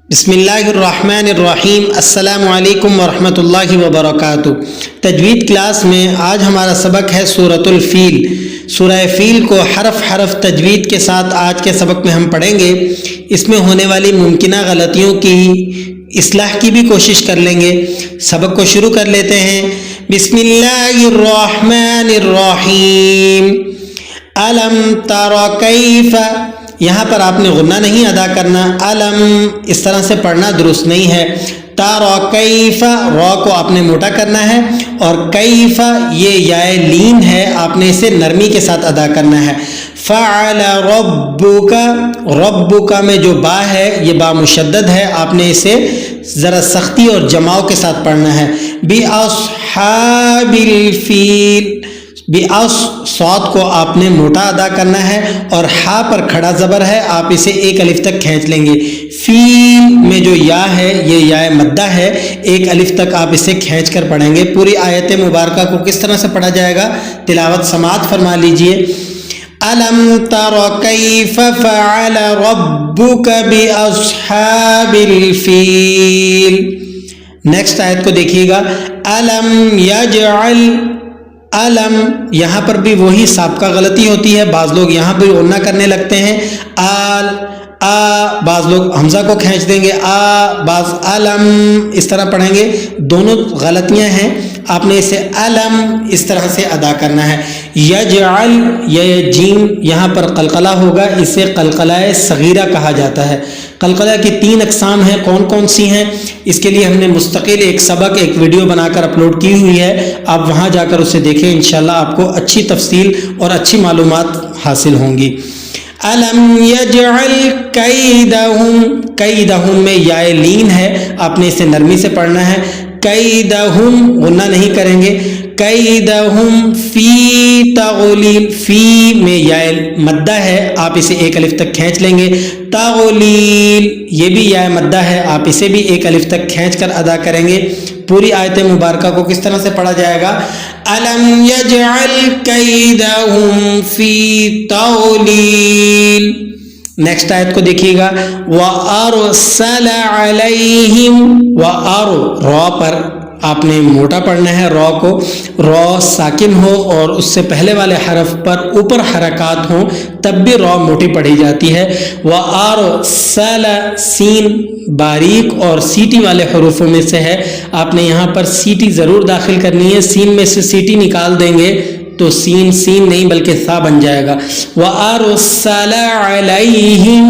بسم اللہ الرحمن الرحیم۔ السلام علیکم ورحمۃ اللہ وبرکاتہ۔ تجوید کلاس میں آج ہمارا سبق ہے سورۃ الفیل۔ سورہ فیل کو حرف حرف تجوید کے ساتھ آج کے سبق میں ہم پڑھیں گے۔ اس میں ہونے والی ممکنہ غلطیوں کی اصلاح کی بھی کوشش کر لیں گے۔ سبق کو شروع کر لیتے ہیں۔ بسم اللہ الرحمن الرحیم۔ الم تر کیف، یہاں پر آپ نے غنہ نہیں ادا کرنا، علم اس طرح سے پڑھنا درست نہیں ہے۔ تارا کیف، را کو آپ نے موٹا کرنا ہے، اور کیف یہ یائے لین ہے، آپ نے اسے نرمی کے ساتھ ادا کرنا ہے۔ فعل ربک، ربک میں جو با ہے یہ با مشدد ہے، آپ نے اسے ذرا سختی اور جماؤ کے ساتھ پڑھنا ہے۔ باصحاب الفیل، صاد کو آپ نے موٹا ادا کرنا ہے، اور ہا پر کھڑا زبر ہے، آپ اسے ایک الف تک کھینچ لیں گے۔ فیل میں جو یا ہے یہ یا مدہ ہے، ایک الف تک آپ اسے کھینچ کر پڑھیں گے۔ پوری آیت مبارکہ کو کس طرح سے پڑھا جائے گا، تلاوت سماعت فرما لیجئے۔ الم تر کیف فعل ربک باصحاب الفیل۔ نیکسٹ آیت کو دیکھیے گا۔ الم یجعل، علم یہاں پر بھی وہی سابقہ غلطی ہوتی ہے، بعض لوگ یہاں بھی غنہ کرنے لگتے ہیں۔ بعض لوگ حمزہ کو کھینچ دیں گے، بعض علم اس طرح پڑھیں گے، دونوں غلطیاں ہیں، آپ نے اسے علم اس طرح سے ادا کرنا ہے۔ یجعل، یہ جیم یہاں پر قلقلہ ہوگا، اسے قلقلہ صغیرہ کہا جاتا ہے۔ قلقلہ کی 3 اقسام ہیں، کون کون سی ہیں، اس کے لیے ہم نے مستقل ایک سبق، ایک ویڈیو بنا کر اپلوڈ کی ہوئی ہے، آپ وہاں جا کر اسے دیکھیں، انشاءاللہ آپ کو اچھی تفصیل اور اچھی معلومات حاصل ہوں گی۔ الم یجعل کیدہم، کیدہم میں یائے لین ہے، آپ نے اسے نرمی سے پڑھنا ہے۔ کیدہم غنہ نہیں کریں گے۔ کیدہم فی تغلیل، فی میں یائے مدہ ہے، آپ اسے ایک الف تک کھینچ لیں گے۔ تغلیل یہ بھی یائے مدہ ہے، آپ اسے بھی ایک الف تک کھینچ کر ادا کریں گے۔ پوری آیت مبارکہ کو کس طرح سے پڑھا جائے گا۔ الم یجعل کیدہم فی تغلیل۔ نیکسٹ آیت کو دیکھیے گا۔ وَأَرْسَلَ عَلَيْهِمْ، را پر آپ نے موٹا پڑھنا ہے، را کو، را ساکن ہو اور اس سے پہلے والے حرف پر اوپر حرکات ہوں تب بھی را موٹی پڑھی جاتی ہے۔ وَأَرْسَلَ، سین باریک اور سیٹی والے حروفوں میں سے ہے، آپ نے یہاں پر سیٹی ضرور داخل کرنی ہے، سین میں سے سیٹی نکال دیں گے تو سین سین نہیں بلکہ سا بن جائے گا۔ وَأَرْسَلَ عَلَيْهِمْ،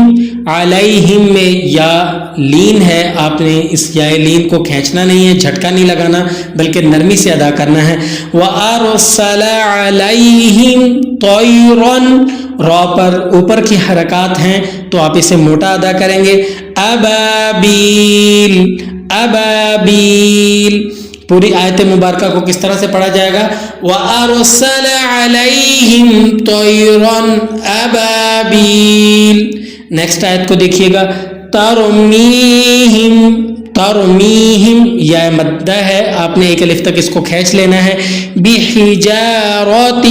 علیہم میں یا لین ہے، آپ نے اس یا لین کو کھینچنا نہیں ہے، جھٹکا نہیں لگانا بلکہ نرمی سے ادا کرنا ہے۔ وَأَرْسَلَ عَلَيْهِمْ طَيْرًا، را پر اوپر کی حرکات ہیں تو آپ اسے موٹا ادا کریں گے۔ ابابیل، ابابیل۔ پوری آیت مبارکہ کو کس طرح سے پڑھا جائے گا۔ وَأَرْسَلَ عَلَيْهِمْ طَيْرًا أَبَابِيلَ۔ نیکسٹ آیت کو دیکھیے گا۔ تَرْمِيهِمْ، تَرْمِيهِمْ یا مدہ ہے، آپ نے ایک الف تک اس کو کھینچ لینا ہے۔ بِحِجَارَةٍ،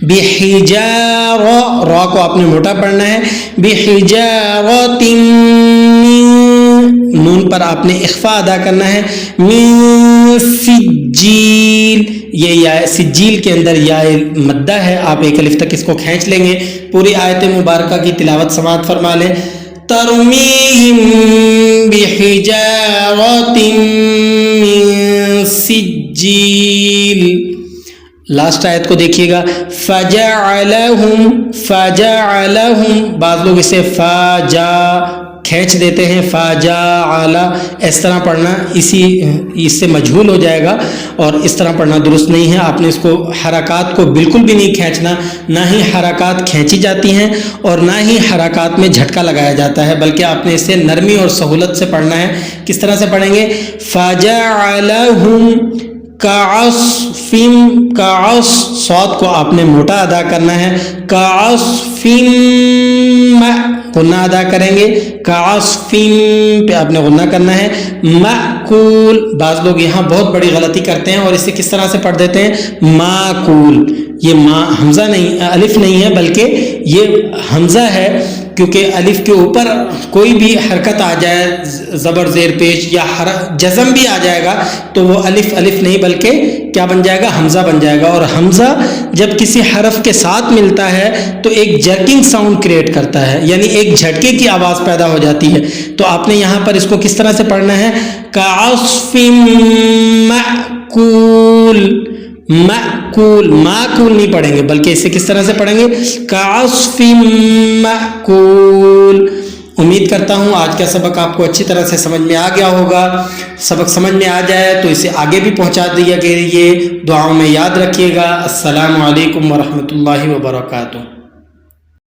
بِحِجَارَ، را کو آپ نے موٹا پڑھنا ہے۔ بِحِجَارَةٍ، نون پر آپ نے اخفا ادا کرنا ہے۔ من سجیل، یہ یا سجیل کے اندر یا مدہ ہے، آپ ایک الف تک اس کو کھینچ لیں گے۔ پوری آیت مبارکہ کی تلاوت سماعت فرما لیں۔ ترمیہم بحجارۃ من سجیل۔ لاسٹ آیت کو دیکھیے گا۔ فجعلہم، فجعلہم، بعض لوگ اسے فاجا کھینچ دیتے ہیں، فاجعل اس طرح پڑھنا، اس سے مجہول ہو جائے گا اور اس طرح پڑھنا درست نہیں ہے۔ آپ نے اس کو حرکات کو بالکل بھی نہیں کھینچنا، نہ ہی حرکات کھینچی جاتی ہیں اور نہ ہی حرکات میں جھٹکا لگایا جاتا ہے، بلکہ آپ نے اسے نرمی اور سہولت سے پڑھنا ہے۔ کس طرح سے پڑھیں گے۔ فجعلہم کعصف، کعصف، صاد کو آپ نے موٹا ادا کرنا ہے۔ کعصف، غنہ ادا کریں گے، کعصف پہ آپ نے غنہ کرنا ہے۔ مأکول، بعض لوگ یہاں بہت بڑی غلطی کرتے ہیں اور اسے کس طرح سے پڑھ دیتے ہیں، ماکول، یہ حمزہ نہیں، الف نہیں ہے بلکہ یہ حمزہ ہے، کیونکہ الف کے اوپر کوئی بھی حرکت آ جائے زبر زیر پیش یا جزم بھی آ جائے گا تو وہ الف الف نہیں بلکہ کیا بن جائے گا؟ حمزہ بن جائے گا. اور حمزہ جب کسی حرف کے ساتھ ملتا ہے تو ایک جرکنگ ساؤنڈ کریٹ کرتا ہے، یعنی ایک جھٹکے کی آواز پیدا ہو جاتی ہے. تو آپ نے یہاں پر اس کو کس طرح سے پڑھنا ہے؟ کعصف مأکول. مأکول، ماکول نہیں پڑھیں گے بلکہ اسے کس طرح سے پڑھیں گے؟ کعصف مأکول. امید کرتا ہوں آج کا سبق آپ کو اچھی طرح سے سمجھ میں آ گیا ہوگا. سبق سمجھ میں آ جائے تو اسے آگے بھی پہنچا دیا کیجیے. دعاؤں میں یاد رکھیے گا. السلام علیکم ورحمۃ اللہ وبرکاتہ.